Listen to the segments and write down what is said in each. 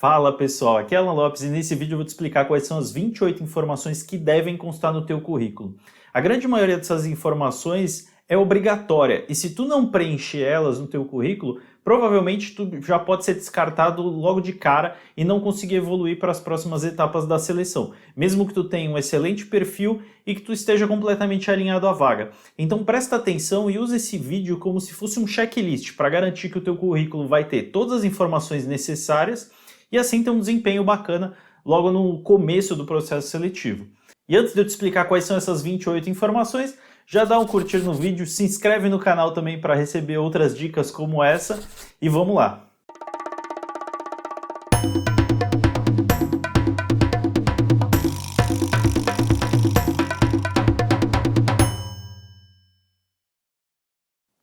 Fala pessoal, aqui é Alan Lopes e nesse vídeo eu vou te explicar quais são as 28 informações que devem constar no teu currículo. A grande maioria dessas informações é obrigatória e se tu não preencher elas no teu currículo, provavelmente tu já pode ser descartado logo de cara e não conseguir evoluir para as próximas etapas da seleção, mesmo que tu tenha um excelente perfil e que tu esteja completamente alinhado à vaga. Então presta atenção e use esse vídeo como se fosse um checklist para garantir que o teu currículo vai ter todas as informações necessárias e assim ter um desempenho bacana logo no começo do processo seletivo. E antes de eu te explicar quais são essas 28 informações, já dá um curtir no vídeo, se inscreve no canal também para receber outras dicas como essa e vamos lá!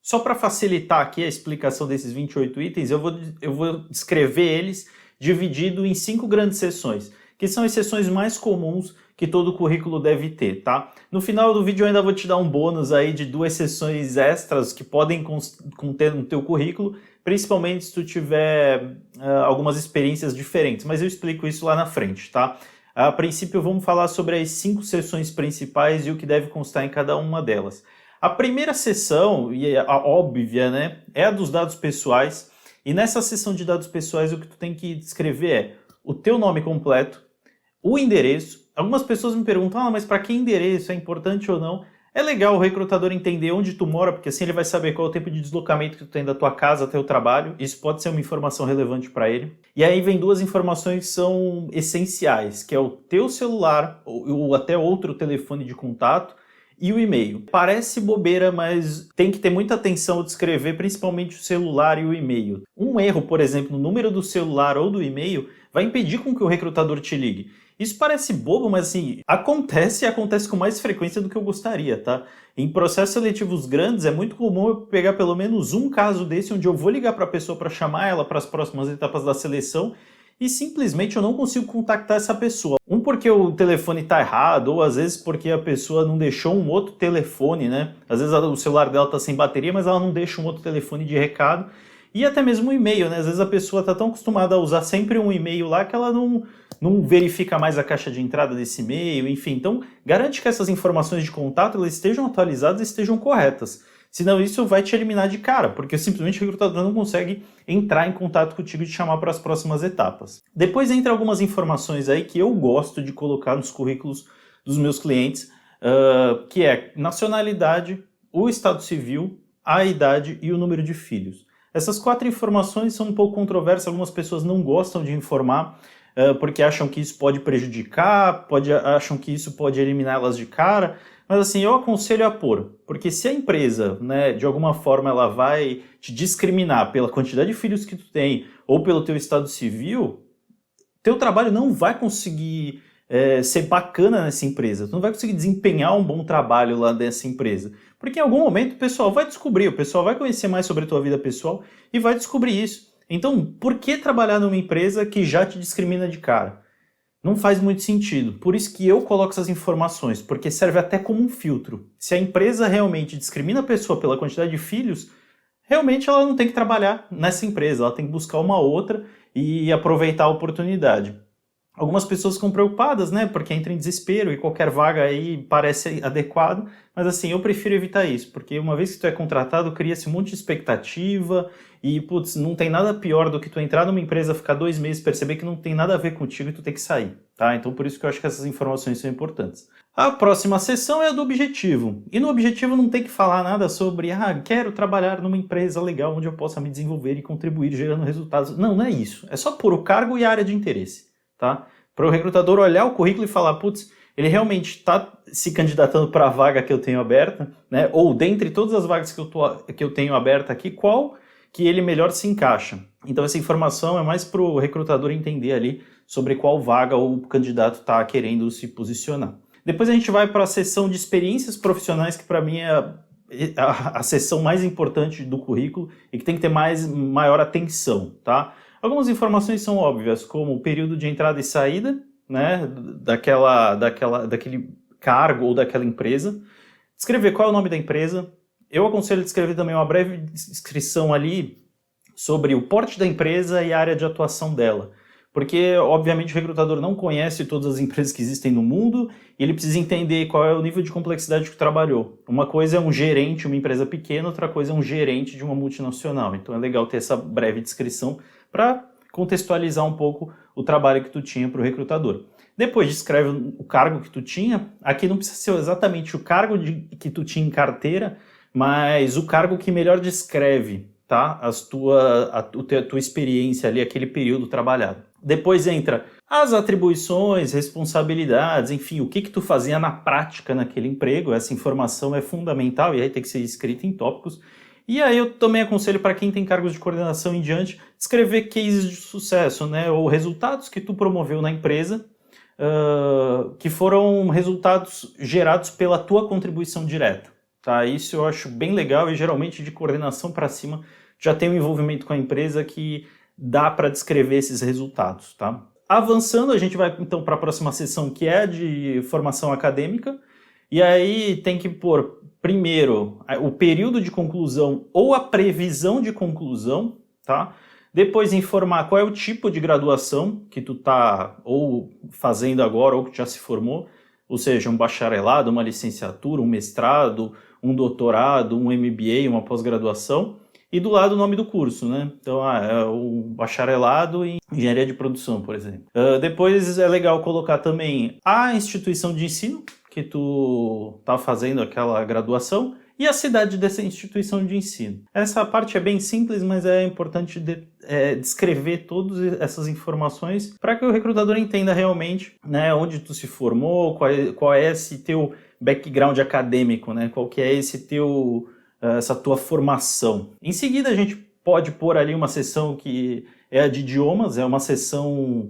Só para facilitar aqui a explicação desses 28 itens, eu vou descrever eles dividido em 5 grandes seções, que são as seções mais comuns que todo currículo deve ter, tá? No final do vídeo eu ainda vou te dar um bônus aí de 2 seções extras que podem conter no teu currículo, principalmente se tu tiver algumas experiências diferentes, mas eu explico isso lá na frente, tá? A princípio vamos falar sobre as 5 seções principais e o que deve constar em cada uma delas. A primeira seção, e a óbvia, né, é a dos dados pessoais, e nessa seção de dados pessoais o que tu tem que descrever é o teu nome completo, o endereço. Algumas pessoas me perguntam, mas para que endereço? É importante ou não? É legal o recrutador entender onde tu mora, porque assim ele vai saber qual é o tempo de deslocamento que tu tem da tua casa até o trabalho. Isso pode ser uma informação relevante para ele. E aí vem 2 informações que são essenciais, que é o teu celular ou até outro telefone de contato e o e-mail. Parece bobeira, mas tem que ter muita atenção ao descrever principalmente o celular e o e-mail. Um erro, por exemplo, no número do celular ou do e-mail vai impedir com que o recrutador te ligue. Isso parece bobo, mas assim, acontece e acontece com mais frequência do que eu gostaria, tá? Em processos seletivos grandes é muito comum eu pegar pelo menos um caso desse onde eu vou ligar para a pessoa para chamar ela para as próximas etapas da seleção e simplesmente eu não consigo contactar essa pessoa. Um porque o telefone está errado, ou às vezes porque a pessoa não deixou um outro telefone, né? Às vezes o celular dela está sem bateria, mas ela não deixa um outro telefone de recado. E até mesmo um e-mail, né? Às vezes a pessoa está tão acostumada a usar sempre um e-mail lá que ela não verifica mais a caixa de entrada desse e-mail, enfim. Então, garante que essas informações de contato elas estejam atualizadas e estejam corretas. Senão isso vai te eliminar de cara, porque simplesmente o recrutador não consegue entrar em contato contigo e te chamar para as próximas etapas. Depois entra algumas informações aí que eu gosto de colocar nos currículos dos meus clientes, que é nacionalidade, o estado civil, a idade e o número de filhos. Essas 4 informações são um pouco controversas, algumas pessoas não gostam de informar, porque acham que isso pode prejudicar, acham que isso pode eliminar elas de cara, mas assim, eu aconselho a pôr, porque se a empresa, né, de alguma forma ela vai te discriminar pela quantidade de filhos que tu tem ou pelo teu estado civil, teu trabalho não vai conseguir ser bacana nessa empresa, tu não vai conseguir desempenhar um bom trabalho lá nessa empresa, porque em algum momento o pessoal vai descobrir, o pessoal vai conhecer mais sobre a tua vida pessoal e vai descobrir isso. Então, por que trabalhar numa empresa que já te discrimina de cara? Não faz muito sentido. Por isso que eu coloco essas informações, porque serve até como um filtro. Se a empresa realmente discrimina a pessoa pela quantidade de filhos, realmente ela não tem que trabalhar nessa empresa, ela tem que buscar uma outra e aproveitar a oportunidade. Algumas pessoas ficam preocupadas, né, porque entra em desespero e qualquer vaga aí parece adequado, mas assim, eu prefiro evitar isso, porque uma vez que tu é contratado, cria-se um monte de expectativa e, putz, não tem nada pior do que tu entrar numa empresa, ficar 2 meses, perceber que não tem nada a ver contigo e tu ter que sair, tá? Então por isso que eu acho que essas informações são importantes. A próxima seção é a do objetivo, e no objetivo não tem que falar nada sobre, quero trabalhar numa empresa legal onde eu possa me desenvolver e contribuir gerando resultados. Não, não é isso, é só pôr o cargo e a área de interesse. Tá? Para o recrutador olhar o currículo e falar, putz, ele realmente está se candidatando para a vaga que eu tenho aberta, né? Ou dentre todas as vagas que eu tenho aberta aqui, qual que ele melhor se encaixa. Então essa informação é mais para o recrutador entender ali sobre qual vaga o candidato está querendo se posicionar. Depois a gente vai para a seção de experiências profissionais, que para mim é a seção mais importante do currículo e que tem que ter maior atenção, tá? Algumas informações são óbvias, como o período de entrada e saída, né, daquele cargo ou daquela empresa. Descrever qual é o nome da empresa. Eu aconselho descrever também uma breve descrição ali sobre o porte da empresa e a área de atuação dela. Porque, obviamente, o recrutador não conhece todas as empresas que existem no mundo e ele precisa entender qual é o nível de complexidade que trabalhou. Uma coisa é um gerente de uma empresa pequena, outra coisa é um gerente de uma multinacional. Então é legal ter essa breve descrição para contextualizar um pouco o trabalho que tu tinha para o recrutador. Depois descreve o cargo que tu tinha. Aqui não precisa ser exatamente o cargo que tu tinha em carteira, mas o cargo que melhor descreve, tá? A tua experiência ali, aquele período trabalhado. Depois entra as atribuições, responsabilidades, enfim, o que tu fazia na prática naquele emprego. Essa informação é fundamental e aí tem que ser escrita em tópicos. E aí eu também aconselho para quem tem cargos de coordenação em diante, escrever cases de sucesso, né? Ou resultados que tu promoveu na empresa, que foram resultados gerados pela tua contribuição direta. Tá? Isso eu acho bem legal e geralmente de coordenação para cima já tem um envolvimento com a empresa que dá para descrever esses resultados. Tá? Avançando, a gente vai então para a próxima sessão, que é a de formação acadêmica, e aí tem que pôr primeiro o período de conclusão ou a previsão de conclusão, tá? Depois informar qual é o tipo de graduação que tu tá ou fazendo agora ou que já se formou, ou seja, um bacharelado, uma licenciatura, um mestrado, um doutorado, um MBA, uma pós-graduação, e do lado o nome do curso, né? Então, é o bacharelado em engenharia de produção, por exemplo. Depois é legal colocar também a instituição de ensino que tu tá fazendo aquela graduação e a cidade dessa instituição de ensino. Essa parte é bem simples, mas é importante descrever todas essas informações para que o recrutador entenda realmente, né, onde tu se formou, qual é esse teu background acadêmico, né, qual que é essa tua formação. Em seguida, a gente pode pôr ali uma sessão que é a de idiomas, é uma sessão,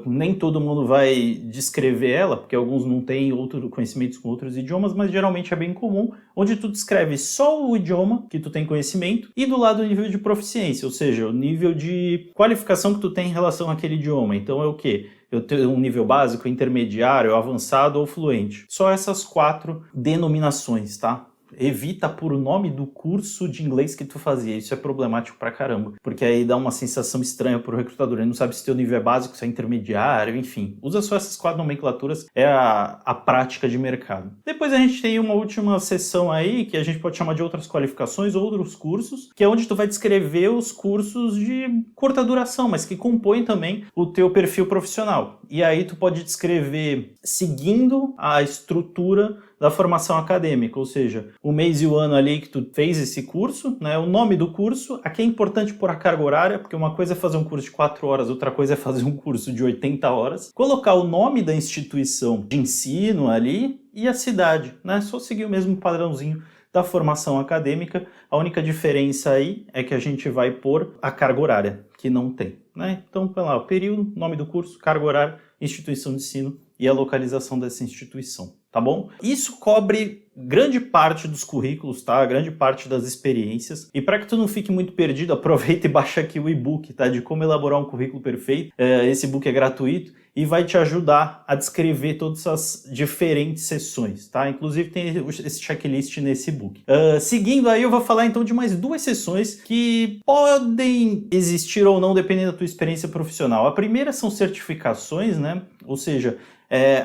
nem todo mundo vai descrever ela, porque alguns não têm conhecimentos com outros idiomas, mas geralmente é bem comum, onde tu descreve só o idioma que tu tem conhecimento e do lado o nível de proficiência, ou seja, o nível de qualificação que tu tem em relação àquele idioma. Então é o quê? Eu tenho um nível básico, intermediário, avançado ou fluente. Só essas 4 denominações, tá? Evita por o nome do curso de inglês que tu fazia. Isso é problemático pra caramba, porque aí dá uma sensação estranha pro recrutador. Ele não sabe se teu nível é básico, se é intermediário, enfim. Usa só essas 4 nomenclaturas, é a prática de mercado. Depois a gente tem uma última sessão aí, que a gente pode chamar de outras qualificações, outros cursos, que é onde tu vai descrever os cursos de curta duração, mas que compõem também o teu perfil profissional. E aí tu pode descrever seguindo a estrutura da formação acadêmica, ou seja, o mês e o ano ali que tu fez esse curso, né, o nome do curso. Aqui é importante pôr a carga horária, porque uma coisa é fazer um curso de 4 horas, outra coisa é fazer um curso de 80 horas. Colocar o nome da instituição de ensino ali e a cidade, né, só seguir o mesmo padrãozinho da formação acadêmica. A única diferença aí é que a gente vai pôr a carga horária, que não tem, né? Então, vai lá, o período, nome do curso, carga horária, instituição de ensino e a localização dessa instituição, tá bom? Isso cobre grande parte dos currículos, tá? Grande parte das experiências. E para que tu não fique muito perdido, aproveita e baixa aqui o e-book, tá? De como elaborar um currículo perfeito. Esse e-book é gratuito e vai te ajudar a descrever todas essas diferentes sessões, tá? Inclusive tem esse checklist nesse e-book. Seguindo aí, eu vou falar então de mais 2 sessões que podem existir ou não, dependendo da tua experiência profissional. A primeira são certificações, né? Ou seja,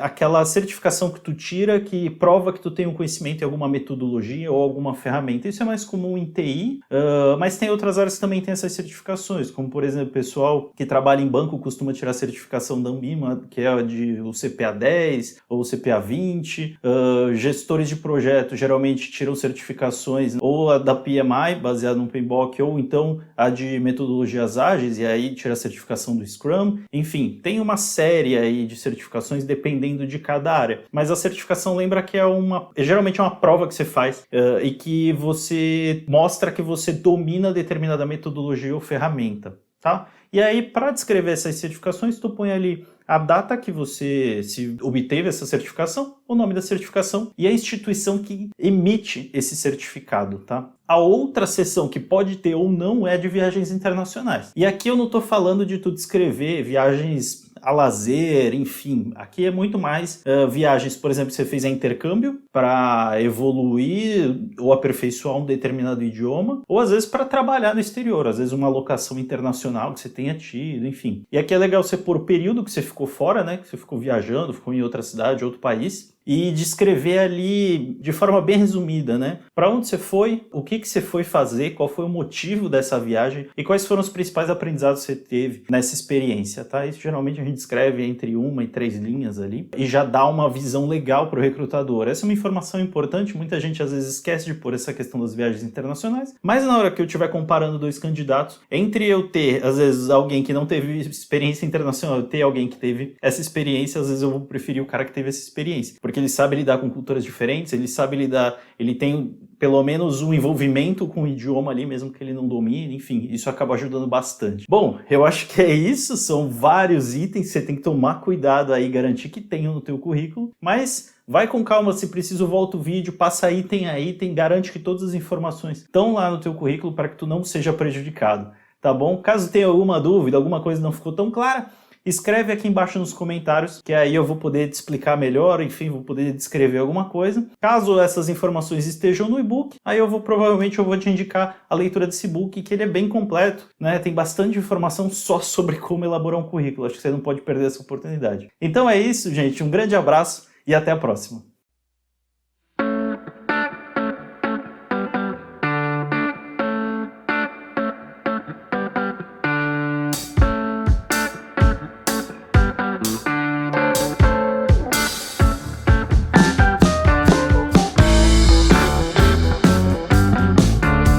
aquela certificação que tu tira que prova que tu tem um conhecimento em alguma metodologia ou alguma ferramenta. Isso é mais comum em TI, mas tem outras áreas que também tem essas certificações, como por exemplo, o pessoal que trabalha em banco costuma tirar a certificação da Anbima, que é a de o CPA 10 ou o CPA 20, gestores de projeto geralmente tiram certificações ou a da PMI, baseada no PMBOK, ou então a de metodologias ágeis, e aí tira a certificação do Scrum. Enfim, tem uma série aí de certificações dependendo de cada área. Mas a certificação, lembra que geralmente é uma prova que você faz e que você mostra que você domina determinada metodologia ou ferramenta, tá? E aí, para descrever essas certificações, tu põe ali a data que você se obteve essa certificação, o nome da certificação e a instituição que emite esse certificado, tá? A outra seção que pode ter ou não é de viagens internacionais. E aqui eu não estou falando de tu descrever viagens a lazer, enfim. Aqui é muito mais viagens, por exemplo, que você fez a intercâmbio para evoluir ou aperfeiçoar um determinado idioma, ou às vezes para trabalhar no exterior, às vezes uma locação internacional que você tenha tido, enfim. E aqui é legal você pôr o período que você ficou fora, né, que você ficou viajando, ficou em outra cidade, outro país, e descrever ali de forma bem resumida, né? Para onde você foi, o que você foi fazer, qual foi o motivo dessa viagem e quais foram os principais aprendizados que você teve nessa experiência, tá? Isso geralmente a gente escreve entre 1 e 3 linhas ali e já dá uma visão legal para o recrutador. Essa é uma informação importante, muita gente às vezes esquece de pôr essa questão das viagens internacionais, mas na hora que eu estiver comparando dois candidatos, entre eu ter, às vezes, alguém que não teve experiência internacional e ter alguém que teve essa experiência, às vezes eu vou preferir o cara que teve essa experiência, porque ele sabe lidar com culturas diferentes, ele sabe lidar, ele tem pelo menos um envolvimento com o idioma ali, mesmo que ele não domine, enfim, isso acaba ajudando bastante. Bom, eu acho que é isso, são vários itens, você tem que tomar cuidado aí, garantir que tenham no teu currículo, mas vai com calma, se preciso volta o vídeo, passa item a item, garante que todas as informações estão lá no teu currículo para que tu não seja prejudicado, tá bom? Caso tenha alguma dúvida, alguma coisa não ficou tão clara, escreve aqui embaixo nos comentários, que aí eu vou poder te explicar melhor, enfim, vou poder descrever alguma coisa. Caso essas informações estejam no e-book, aí provavelmente eu vou te indicar a leitura desse e-book, que ele é bem completo, né? Tem bastante informação só sobre como elaborar um currículo. Acho que você não pode perder essa oportunidade. Então é isso, gente. Um grande abraço e até a próxima.